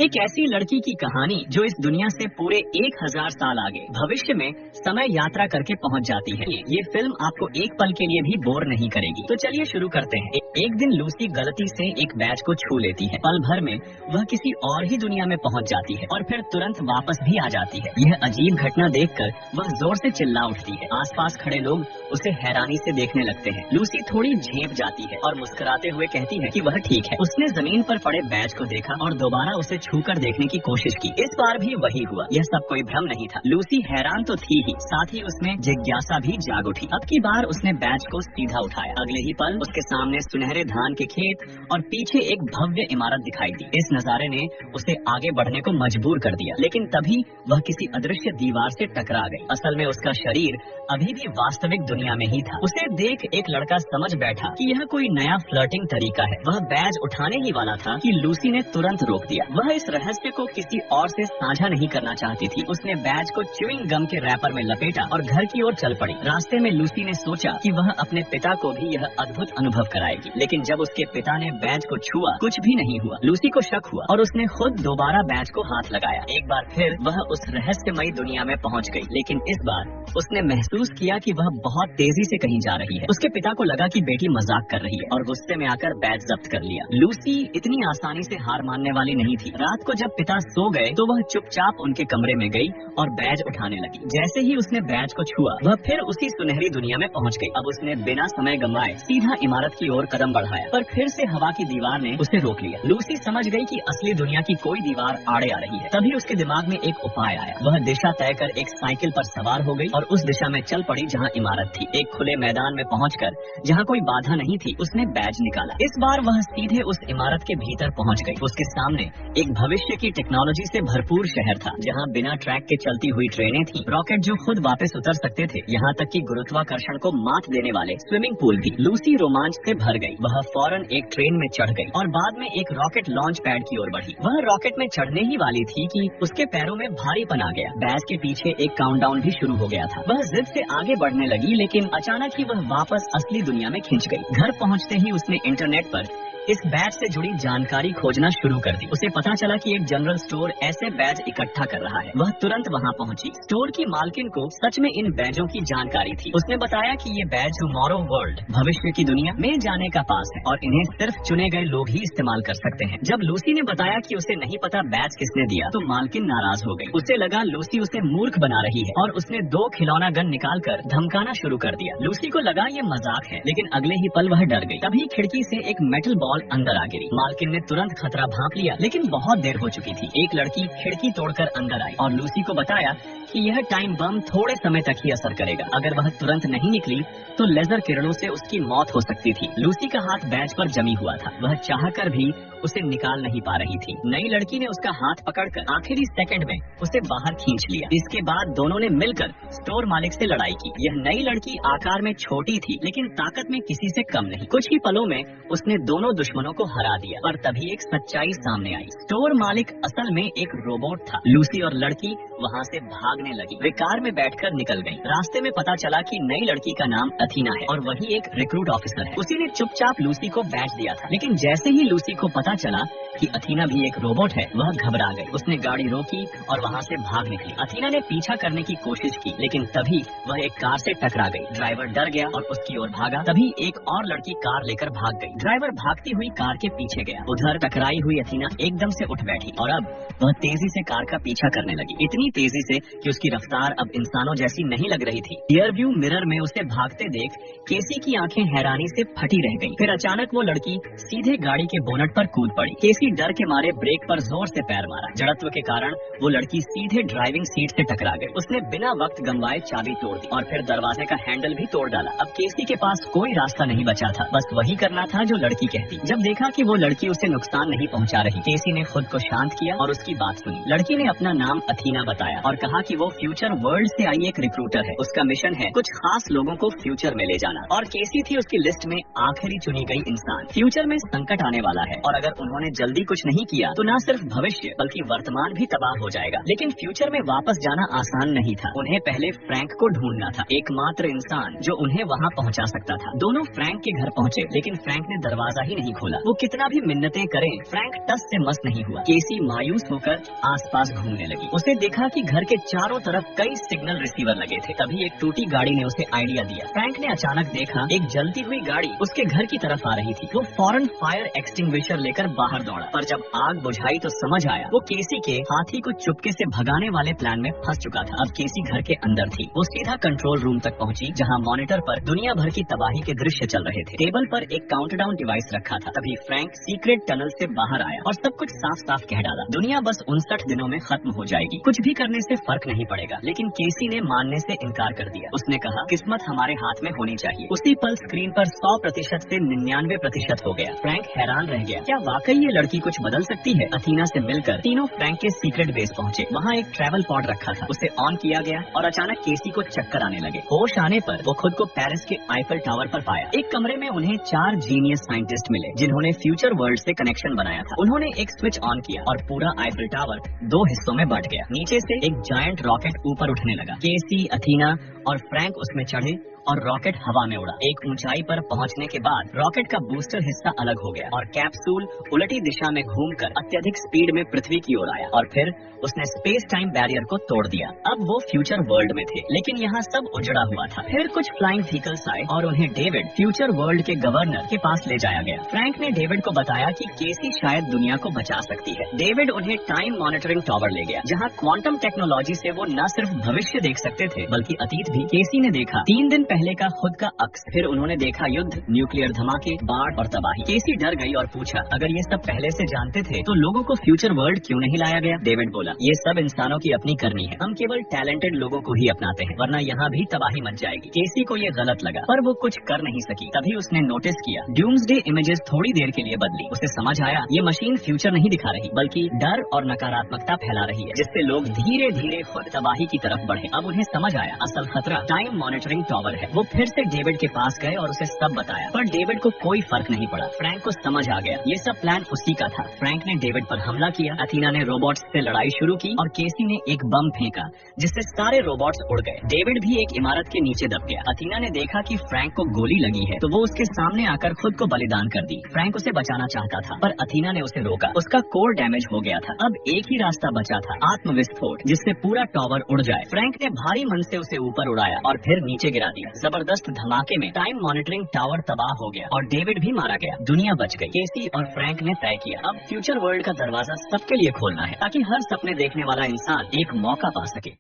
एक ऐसी लड़की की कहानी जो इस दुनिया से पूरे 1000 साल आगे भविष्य में समय यात्रा करके पहुंच जाती है। ये फिल्म आपको एक पल के लिए भी बोर नहीं करेगी। तो चलिए शुरू करते हैं। एक दिन लूसी गलती से एक बैच को छू लेती है। पल भर में वह किसी और ही दुनिया में पहुंच जाती है और फिर तुरंत वापस भी आ जाती है। यह अजीब घटना देखकर वह जोर से चिल्ला उठती है। आसपास खड़े लोग उसे हैरानी से देखने लगते हैं। लूसी थोड़ी झेप जाती है और मुस्कुराते हुए कहती है कि वह ठीक है। उसने जमीन पर पड़े बैच को देखा और दोबारा उसे छूकर देखने की कोशिश की। इस बार भी वही हुआ। यह सब कोई भ्रम नहीं था। लूसी हैरान तो थी ही, साथ ही उसमें जिज्ञासा भी जाग उठी। अब की बार उसने बैच को सीधा उठाया। अगले ही पल उसके सामने सुनहरे धान के खेत और पीछे एक भव्य इमारत दिखाई दी। इस नजारे ने उसे आगे बढ़ने को मजबूर कर दिया, लेकिन तभी वह किसी अदृश्य दीवार से टकरा गई। असल में उसका शरीर अभी भी वास्तविक दुनिया में ही था। उसे देख एक लड़का समझ बैठा कि यह कोई नया फ्लर्टिंग तरीका है। वह बैज उठाने ही वाला था कि लूसी ने तुरंत रोक दिया। वह इस रहस्य को किसी और से साझा नहीं करना चाहती थी। उसने बैज को च्युइंग गम के रैपर में लपेटा और घर की ओर चल पड़ी। रास्ते में लूसी ने सोचा कि वह अपने पिता को भी यह अद्भुत अनुभव कराएगी, लेकिन जब उसके पिता ने बैज को छुआ कुछ भी नहीं हुआ। लूसी को शक हुआ और उसने खुद दोबारा बैज को हाथ लगाया। एक बार फिर वह उस रहस्यमयी दुनिया में पहुंच गई, लेकिन इस बार उसने महसूस किया कि वह बहुत तेजी से कहीं जा रही है। उसके पिता को लगा कि बेटी मजाक कर रही है और गुस्से में आकर बैज जब्त कर लिया। लूसी इतनी आसानी से हार मानने वाली नहीं थी। रात को जब पिता सो गए तो वह चुपचाप उनके कमरे में गई और बैज उठाने लगी। जैसे ही उसने बैज को छुआ वह फिर उसी सुनहरी दुनिया में पहुंच गई। अब उसने बिना समय गंवाए सीधा इमारत की ओर कदम बढ़ाया, पर फिर से हवा की दीवार ने उसे रोक लिया। लूसी समझ गई कि असली दुनिया की कोई दीवार आड़े आ रही है। तभी उसके दिमाग में एक उपाय आया। वह दिशा तय कर एक साइकिल पर सवार हो गई और उस दिशा में चल पड़ी जहाँ इमारत थी। एक खुले मैदान में पहुंचकर जहाँ कोई बाधा नहीं थी उसने बैज निकाला। इस बार वह सीधे उस इमारत के भीतर पहुंच गई। उसके सामने एक भविष्य की टेक्नोलॉजी से भरपूर शहर था, जहाँ बिना ट्रैक के चलती हुई ट्रेनें थी, रॉकेट जो खुद वापस उतर सकते थे, यहाँ तक कि गुरुत्वाकर्षण को मात देने वाले स्विमिंग पूल भी। लूसी रोमांच से भर गई। वह फौरन एक ट्रेन में चढ़ गई और बाद में एक रॉकेट लॉन्च पैड की ओर बढ़ी। वह रॉकेट में चढ़ने ही वाली थी कि उसके पैरों में भारीपन आ गया। बैज के पीछे एक काउंटडाउन भी शुरू हो गया था। वह जिद से आगे बढ़ने लगी, लेकिन अचानक ही वह वापस असली दुनिया में खिंच गई। घर पहुँचते ही उसने इंटरनेट पर इस बैच से जुड़ी जानकारी खोजना शुरू कर दी। उसे पता चला कि एक जनरल स्टोर ऐसे बैच इकट्ठा कर रहा है। वह तुरंत वहां पहुंची। स्टोर की मालकिन को सच में इन बैजों की जानकारी थी। उसने बताया कि ये बैज टुमारो वर्ल्ड, भविष्य की दुनिया में जाने का पास है और इन्हें सिर्फ चुने गए लोग ही इस्तेमाल कर सकते हैं। जब लूसी ने बताया कि उसे नहीं पता बैच किसने दिया तो मालकिन नाराज हो गई। उसे लगा लूसी उसे मूर्ख बना रही है और उसने 2 खिलौना गन निकालकर धमकाना शुरू कर दिया। लूसी को लगा ये मजाक है, लेकिन अगले ही पल वह डर गई। तभी खिड़की से एक मेटल बॉल अंदर आ गिरी। मालकिन ने तुरंत खतरा भांप लिया, लेकिन बहुत देर हो चुकी थी। एक लड़की खिड़की तोड़कर अंदर आई और लूसी को बताया कि यह टाइम बम थोड़े समय तक ही असर करेगा। अगर वह तुरंत नहीं निकली तो लेजर किरणों से उसकी मौत हो सकती थी। लूसी का हाथ बैच पर जमी हुआ था। वह चाहकर भी उसे निकाल नहीं पा रही थी। नई लड़की ने उसका हाथ पकड़कर आखिरी सेकंड में उसे बाहर खींच लिया। इसके बाद दोनों ने मिलकर स्टोर मालिक से लड़ाई की। यह नई लड़की आकार में छोटी थी, लेकिन ताकत में किसी से कम नहीं। कुछ ही पलों में उसने दोनों दुश्मनों को हरा दिया। पर तभी एक सच्चाई सामने आई। स्टोर मालिक असल में एक रोबोट था। लूसी और लड़की वहाँ से भागने लगी। वे कार में बैठकर निकल गईं। रास्ते में पता चला कि नई लड़की का नाम अथीना है और वही एक रिक्रूट ऑफिसर है। उसी ने चुपचाप लूसी को बैच दिया था, लेकिन जैसे ही लूसी को पता चला कि अथीना भी एक रोबोट है, वह घबरा गई। उसने गाड़ी रोकी और वहाँ से भाग निकली। अथीना ने पीछा करने की कोशिश की, लेकिन तभी वह एक कार से टकरा गई। ड्राइवर डर गया और उसकी ओर भागा। तभी एक और लड़की कार लेकर भाग गई। ड्राइवर भागती हुई कार के पीछे गया। उधर टकराई हुई अथीना एकदम से उठ बैठी और अब वह तेजी से कार का पीछा करने लगी। इतनी तेजी से कि उसकी रफ्तार अब इंसानों जैसी नहीं लग रही थी। रियर व्यू मिरर में उसे भागते देख केसी की आंखें हैरानी से फटी रह गईं। फिर अचानक वो लड़की सीधे गाड़ी के बोनट पर कूद पड़ी। केसी डर के मारे ब्रेक पर जोर से पैर मारा। जड़त्व के कारण वो लड़की सीधे ड्राइविंग सीट से टकरा गई। उसने बिना वक्त गंवाए चाबी तोड़ दी और फिर दरवाजे का हैंडल भी तोड़ डाला। अब केसी के पास कोई रास्ता नहीं बचा था, बस वही करना था जो लड़की कहती। जब देखा कि वो लड़की उसे नुकसान नहीं पहुंचा रही, केसी ने खुद को शांत किया और उसकी बात सुनी। लड़की ने अपना नाम अथीना बताया और कहा कि वो फ्यूचर वर्ल्ड से आई एक रिक्रूटर है। उसका मिशन है कुछ खास लोगों को फ्यूचर में ले जाना और केसी थी उसकी लिस्ट में आखिरी चुनी गई इंसान। फ्यूचर में संकट आने वाला है और अगर उन्होंने जल्दी जल्दी कुछ नहीं किया तो न सिर्फ भविष्य बल्कि वर्तमान भी तबाह हो जाएगा। लेकिन फ्यूचर में वापस जाना आसान नहीं था। उन्हें पहले फ्रैंक को ढूंढना था, एकमात्र इंसान जो उन्हें वहाँ पहुँचा सकता था। दोनों फ्रैंक के घर पहुँचे, लेकिन फ्रैंक ने दरवाजा ही नहीं खोला। वो कितना भी मिन्नतें करे, फ्रैंक टस से मस नहीं हुआ। केसी मायूस होकर आसपास घूमने लगी। उसे देखा कि घर के चारों तरफ कई सिग्नल रिसीवर लगे थे। तभी एक टूटी गाड़ी ने उसे आइडिया दिया। फ्रैंक ने अचानक देखा एक जलती हुई गाड़ी उसके घर की तरफ आ रही थी। वो फौरन फायर एक्सटिंग्विशर लेकर बाहर दौड़ा, पर जब आग बुझाई तो समझ आया वो केसी के हाथी को चुपके से भगाने वाले प्लान में फंस चुका था। अब केसी घर के अंदर थी। वो सीधा कंट्रोल रूम तक पहुंची, जहां मॉनिटर पर दुनिया भर की तबाही के दृश्य चल रहे थे। टेबल पर एक काउंटडाउन डिवाइस रखा था। तभी फ्रैंक सीक्रेट टनल से बाहर आया और सब कुछ साफ साफ कह डाला, दुनिया बस 59 दिनों में खत्म हो जाएगी, कुछ भी करने से फर्क नहीं पड़ेगा। लेकिन केसी ने मानने से इनकार कर दिया। उसने कहा किस्मत हमारे हाथ में होनी चाहिए। उसी पल स्क्रीन पर 100% से 99% हो गया। फ्रैंक हैरान रह गया, क्या वाकई ये लड़की कुछ बदल सकती है? अथीना से मिलकर तीनों फ्रैंक के सीक्रेट बेस पहुंचे। वहाँ एक ट्रैवल पॉड रखा था, उसे ऑन किया गया और अचानक केसी को चक्कर आने लगे। होश आने पर वो खुद को पेरिस के आईफल टावर पर पाया। एक कमरे में उन्हें 4 जीनियस साइंटिस्ट मिले, जिन्होंने फ्यूचर वर्ल्ड से कनेक्शन बनाया था। उन्होंने एक स्विच ऑन किया और पूरा आईफल टावर 2 हिस्सों में बंट गया। नीचे से एक जायंट रॉकेट ऊपर उठने लगा। केसी, अथीना और फ्रैंक उसमें चढ़े और रॉकेट हवा में उड़ा। एक ऊंचाई पर पहुंचने के बाद रॉकेट का बूस्टर हिस्सा अलग हो गया और कैप्सूल उलटी दिशा में घूमकर अत्यधिक स्पीड में पृथ्वी की ओर आया और फिर उसने स्पेस टाइम बैरियर को तोड़ दिया। अब वो फ्यूचर वर्ल्ड में थे, लेकिन यहाँ सब उजड़ा हुआ था। फिर कुछ फ्लाइंग व्हीकल्स आए और उन्हें डेविड, फ्यूचर वर्ल्ड के गवर्नर के पास ले जाया गया। फ्रैंक ने डेविड को बताया कि केसी शायद दुनिया को बचा सकती है। डेविड उन्हें टाइम मॉनिटरिंग टावर ले गया, जहाँ क्वांटम टेक्नोलॉजी से वो न सिर्फ भविष्य देख सकते थे बल्कि अतीत भी। केसी ने देखा 3 दिन पहले का खुद का अक्स। फिर उन्होंने देखा युद्ध, न्यूक्लियर धमाके, बाढ़ और तबाही। केसी डर गई और पूछा, अगर ये सब पहले से जानते थे तो लोगों को फ्यूचर वर्ल्ड क्यों नहीं लाया गया? डेविड बोला, ये सब इंसानों की अपनी करनी है, हम केवल टैलेंटेड लोगों को ही अपनाते हैं, वरना यहाँ भी तबाही मच जाएगी। केसी को ये गलत लगा, पर वो कुछ कर नहीं सकी। तभी उसने नोटिस किया ड्यूम्सडे इमेजेस थोड़ी देर के लिए बदली। उसे समझ आया ये मशीन फ्यूचर नहीं दिखा रही बल्कि डर और नकारात्मकता फैला रही है, जिससे लोग धीरे धीरे खुद तबाही की तरफ बढ़े। अब उन्हें समझ आया असल खतरा टाइम मॉनिटरिंग टावर है। वो फिर से डेविड के पास गए और उसे सब बताया, पर डेविड को कोई फर्क नहीं पड़ा। फ्रैंक को समझ आ गया ये सब प्लान उसी का था। फ्रैंक ने डेविड पर हमला किया, अथीना ने रोबोट्स से लड़ाई शुरू की और केसी ने एक बम फेंका जिससे सारे रोबोट्स उड़ गए। डेविड भी एक इमारत के नीचे दब गया। अथीना ने देखा कि फ्रैंक को गोली लगी है तो वो उसके सामने आकर खुद को बलिदान कर दी। फ्रैंक उसे बचाना चाहता था, पर अथीना ने उसे रोका। उसका कोर डैमेज हो गया था। अब एक ही रास्ता बचा था, आत्मविस्फोट, जिससे पूरा टावर उड़ जाए। फ्रैंक ने भारी मन से उसे ऊपर उड़ाया और फिर नीचे गिरा दिया। जबरदस्त धमाके में टाइम मॉनिटरिंग टावर तबाह हो गया और डेविड भी मारा गया। दुनिया बच गई। केसी और फ्रैंक ने तय किया अब फ्यूचर वर्ल्ड का दरवाजा सबके लिए खोलना है, ताकि हर सपने देखने वाला इंसान एक मौका पा सके।